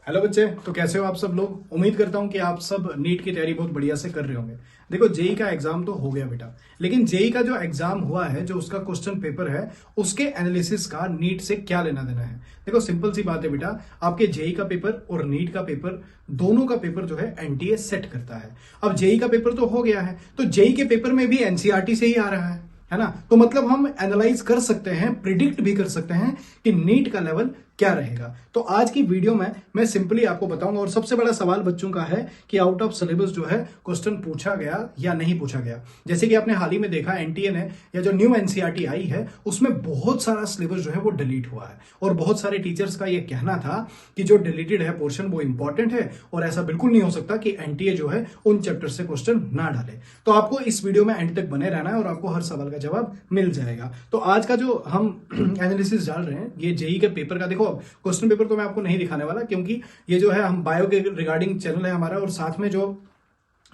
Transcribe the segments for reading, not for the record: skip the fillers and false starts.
Hello बच्चे, तो कैसे हो आप सब लोग। उम्मीद करता हूं कि आप सब नीट की तैयारी बहुत बढ़िया से कर रहे होंगे। देखो, जेई का एग्जाम तो हो गया बेटा, लेकिन जेई का जो एग्जाम हुआ है, जो उसका क्वेश्चन पेपर है, उसके एनालिसिस का नीट से क्या लेना देना है। देखो, सिंपल सी बात है बेटा, आपके जेई का पेपर और नीट का पेपर, दोनों का पेपर जो है एनटीए सेट करता है। अब जेई का पेपर तो हो गया है, तो जेई के पेपर में भी एनसीईआरटी से ही आ रहा है ना। तो मतलब हम एनालाइज कर सकते हैं, प्रिडिक्ट भी कर सकते हैं कि नीट का लेवल क्या रहेगा। तो आज की वीडियो में मैं सिंपली आपको बताऊंगा। और सबसे बड़ा सवाल बच्चों का है कि आउट ऑफ सिलेबस जो है क्वेश्चन पूछा गया या नहीं पूछा गया। जैसे कि आपने हाल ही में देखा, एनटीए ने या जो न्यू एनसीईआरटी आई है उसमें बहुत सारा सिलेबस जो है वो डिलीट हुआ है। और बहुत सारे टीचर्स का यह कहना था कि जो डिलीटेड है पोर्शन वो इंपॉर्टेंट है और ऐसा बिल्कुल नहीं हो सकता कि एनटीए जो है उन चैप्टर से क्वेश्चन ना डाले। तो आपको इस वीडियो में एंड तक बने रहना है और आपको हर सवाल का जवाब मिल जाएगा। तो आज का जो हम एनालिसिस डाल रहे हैं ये जेई के पेपर का, देखो क्वेश्चन पेपर तो मैं आपको नहीं दिखाने वाला, क्योंकि ये जो है हम बायो के रिगार्डिंग चैनल है हमारा, और साथ में जो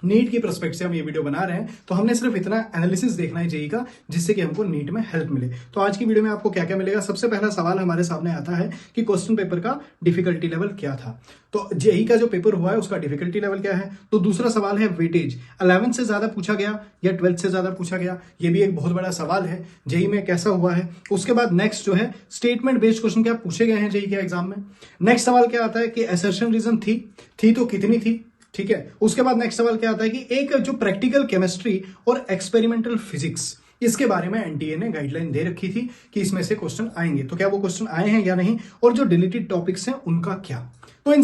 नीट की पर्सपेक्ट से हम ये वीडियो बना रहे हैं, तो हमने सिर्फ इतना एनालिसिस देखना है जेई का, जिससे कि हमको नीट में हेल्प मिले। तो आज की वीडियो में आपको क्या क्या मिलेगा। सबसे पहला सवाल हमारे सामने आता है कि क्वेश्चन पेपर का डिफिकल्टी लेवल क्या था। तो जेई का जो पेपर हुआ है उसका डिफिकल्टी लेवल क्या है। तो दूसरा सवाल है वेटेज, 11 से ज्यादा पूछा गया या 12 से ज्यादा पूछा गया, ये भी एक बहुत बड़ा सवाल है जेई में, कैसा हुआ है। उसके बाद नेक्स्ट जो है स्टेटमेंट बेस्ड क्वेश्चन क्या पूछे गए हैं जेई के एग्जाम में। नेक्स्ट सवाल क्या आता है कि असर्शन रीजन थी तो कितनी थी, ठीक है। उसके बाद नेक्स्ट सवाल क्या आता है कि एक जो प्रैक्टिकल केमिस्ट्री और एक्सपेरिमेंटल फिजिक्स, इसके बारे में एनटीए ने गाइडलाइन दे रखी थी कि इसमें से क्वेश्चन आएंगे। तो क्या वो क्वेश्चन आए हैं या नहीं, और जो डिलीटेड टॉपिक्स हैं उनका क्या। तो इन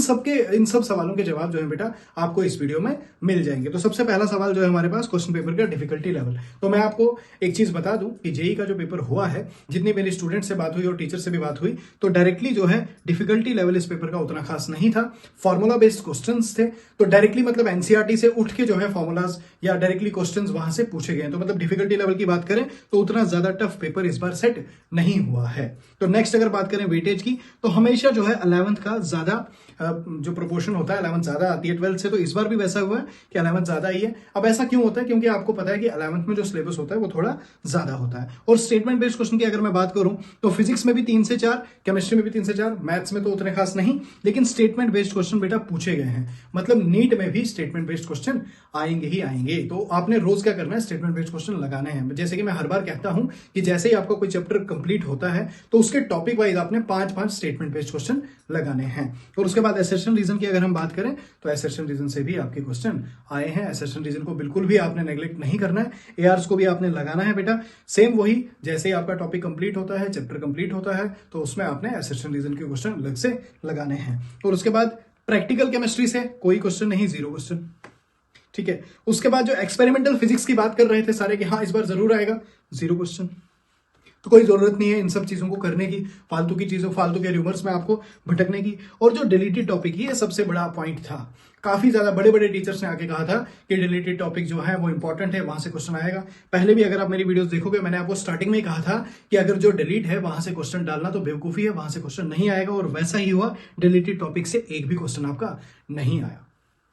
सब सवालों के जवाब जो है बेटा आपको इस वीडियो में मिल जाएंगे। तो सबसे पहला सवाल जो है हमारे पास क्वेश्चन पेपर का डिफिकल्टी लेवल। तो मैं आपको एक चीज बता दूं कि जेई का जो पेपर हुआ है, जितनी मेरी स्टूडेंट से बात हुई और टीचर से भी बात हुई, तो डायरेक्टली जो है डिफिकल्टी लेवल इस पेपर का उतना खास नहीं था। फॉर्मूला बेस्ड क्वेश्चन थे, तो डायरेक्टली मतलब एनसीईआरटी से उठ के जो है फॉर्मूलाज या डायरेक्टली क्वेश्चन वहां से पूछे गए। तो मतलब डिफिकल्टी लेवल की बात करें तो उतना ज्यादा टफ पेपर इस बार सेट नहीं हुआ है। तो नेक्स्ट अगर बात करें वेटेज की, तो हमेशा जो है 11th का ज्यादा जो प्रोपोर्शन होता है 11th ज्यादा आती है 12th से। तो इस बार भी वैसा हुआ है कि 11th ज्यादा आई है। अब ऐसा क्यों होता है, क्योंकि आपको पता है कि 11th में जो सिलेबस होता है वो थोड़ा ज्यादा होता है। और स्टेटमेंट बेस्ड क्वेश्चन की अगर मैं बात करूं तो फिजिक्स में भी 3 से 4, केमिस्ट्री में भी 3 से 4, मैथ्स में तो उतने खास नहीं, लेकिन स्टेटमेंट बेस्ड क्वेश्चन बेटा पूछे गए हैं। मतलब नीट में भी स्टेटमेंट बेस्ड क्वेश्चन आएंगे ही आएंगे। तो आपने रोज क्या करना है, स्टेटमेंट बेस्ड क्वेश्चन लगाने हैं। जैसे कि मैं हर बार कहता हूं कि जैसे ही आपका कोई चैप्टर कंप्लीट होता है तो उसके टॉपिक वाइज आपने 5-5 स्टेटमेंट बेस्ड क्वेश्चन लगाने हैं। और उसके बाद असर्शन रीजन की अगर हम बात करें तो असर्शन रीजन से भी आपके क्वेश्चन आए हैं। असर्शन रीजन को बिल्कुल भी आपने नेग्लेक्ट नहीं करना है, एआरस को भी आपने लगाना है बेटा। सेम वही, जैसे ही आपका टॉपिक कंप्लीट होता है, चैप्टर कंप्लीट होता है, तो उसमें आपने असर्शन रीजन के क्वेश्चन अलग से लगाने हैं। और उसके बाद प्रैक्टिकल केमिस्ट्री से कोई क्वेश्चन नहीं, 0 क्वेश्चन, ठीक है। उसके बाद जो एक्सपेरिमेंटल फिजिक्स की बात कर रहे थे सारे कि हाँ इस बार जरूर आएगा, 0 क्वेश्चन। तो कोई जरूरत नहीं है इन सब चीजों को करने की, फालतू की चीजों, फालतू के रूमर्स में आपको भटकने की। और जो डिलीटेड टॉपिक, ये सबसे बड़ा पॉइंट था। काफी ज्यादा बड़े बड़े टीचर्स ने आके कहा था कि डिलीटेड टॉपिक जो है वो इंपॉर्टेंट है, वहां से क्वेश्चन आएगा। पहले भी अगर आप मेरी वीडियोस देखोगे, मैंने आपको स्टार्टिंग में ही कहा था कि अगर जो डिलीट है वहां से क्वेश्चन डालना तो बेवकूफी है, वहां से क्वेश्चन नहीं आएगा। और वैसा ही हुआ, डिलीटेड टॉपिक से एक भी क्वेश्चन आपका नहीं आया,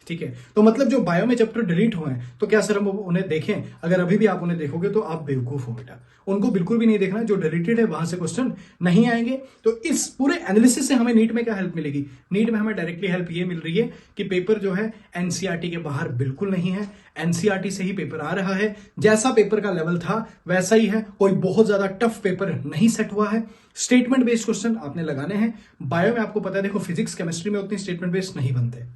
ठीक है। तो मतलब जो बायो में चैप्टर डिलीट हुए हैं, तो क्या सर हम उन्हें देखें? अगर अभी भी आप उन्हें देखोगे तो आप बेवकूफ हो बेटा, उनको बिल्कुल भी नहीं देखना। जो डिलीटेड है वहां से क्वेश्चन नहीं आएंगे। तो इस पूरे एनालिसिस से हमें नीट में क्या हेल्प मिलेगी? नीट में हमें डायरेक्टली हेल्प ये मिल रही है कि पेपर जो है एनसीईआरटी के बाहर बिल्कुल नहीं है, एनसीईआरटी से ही पेपर आ रहा है। जैसा पेपर का लेवल था वैसा ही है, कोई बहुत ज्यादा टफ पेपर नहीं सेट हुआ है। स्टेटमेंट बेस्ड क्वेश्चन आपने लगाने हैं। बायो में आपको पता है, देखो फिजिक्स केमिस्ट्री में उतनी स्टेटमेंट बेस्ड नहीं बनते,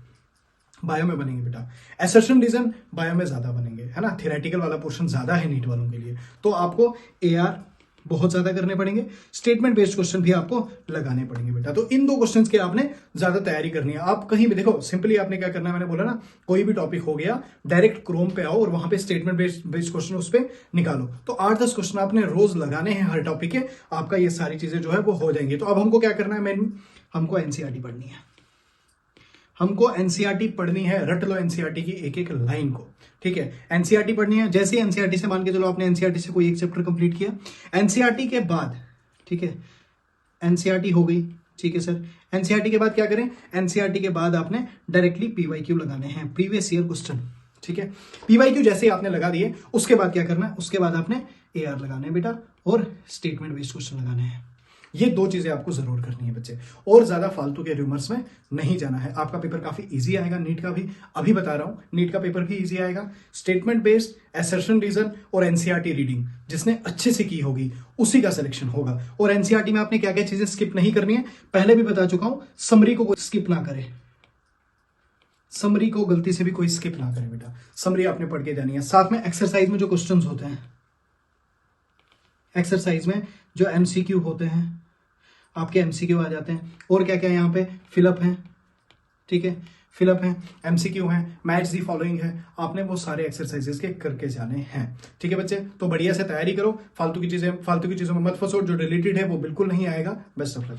बायो में बनेंगे बेटा। असर्शन रीजन बायो में ज्यादा बनेंगे, है ना। थियोरेटिकल वाला पोर्शन ज्यादा है नीट वालों के लिए, तो आपको एआर बहुत ज्यादा करने पड़ेंगे। स्टेटमेंट बेस्ड क्वेश्चन भी आपको लगाने पड़ेंगे बेटा। तो इन 2 क्वेश्चंस की आपने ज्यादा तैयारी करनी है। आप कहीं भी देखो, सिंपली आपने क्या करना है, मैंने बोला ना, कोई भी टॉपिक हो गया, डायरेक्ट क्रोम पे आओ और वहां पे स्टेटमेंट बेस्ड क्वेश्चन उस पे निकालो। तो 8-10 क्वेश्चन आपने रोज लगाने हैं हर टॉपिक के, आपका ये सारी चीजें जो है वो हो जाएंगी। तो अब हमको क्या करना है, मेन हमको एनसीईआरटी पढ़नी है। हमको एनसीईआरटी पढ़नी है, रट लो एनसीईआरटी की एक एक लाइन को, ठीक है। एनसीईआरटी पढ़नी है। जैसे ही एनसीईआरटी से मान के चलो आपने एनसीईआरटी से कोई एक चैप्टर कंप्लीट किया, एनसीईआरटी के बाद, ठीक है, एनसीईआरटी हो गई, ठीक है सर। एनसीईआरटी के बाद क्या करें, एनसीईआरटी के बाद आपने डायरेक्टली पीवाईक्यू लगाने हैं, प्रीवियस ईयर क्वेश्चन, ठीक है। पीवाईक्यू जैसे ही आपने लगा दिए, उसके बाद क्या करना है, उसके बाद आपने एआर लगाने हैं बेटा, और स्टेटमेंट बेस्ड क्वेश्चन लगाने हैं। ये 2 चीजें आपको जरूर करनी है बच्चे, और ज्यादा फालतू के रूमर्स में नहीं जाना है। आपका पेपर काफी इजी आएगा नीट का भी, अभी बता रहा हूं, नीट का पेपर भी इजी आएगा। स्टेटमेंट बेस्ड, असर्शन रीजन और एनसीईआरटी रीडिंग जिसने अच्छे से की होगी उसी का सिलेक्शन होगा। और एनसीईआरटी में आपने क्या क्या चीजें स्किप नहीं करनी है पहले भी बता चुका हूं। समरी को कोई स्किप ना करे, समरी को गलती से भी कोई स्किप ना करे बेटा, समरी आपने पढ़ के जानी है। साथ में एक्सरसाइज में जो क्वेश्चंस होते हैं, एक्सरसाइज में जो एमसीक्यू होते हैं, आपके एमसीक्यू आ जाते हैं। और क्या क्या यहाँ पे फिलअप है, ठीक है, फिलअप है, एमसीक्यू है, मैच दी फॉलोइंग है, आपने वो सारे एक्सरसाइजेस के करके जाने हैं। ठीक है बच्चे, तो बढ़िया से तैयारी करो, फालतू की चीजों में मत फंसो, जो रिलेटेड है वो बिल्कुल नहीं आएगा। Best of luck.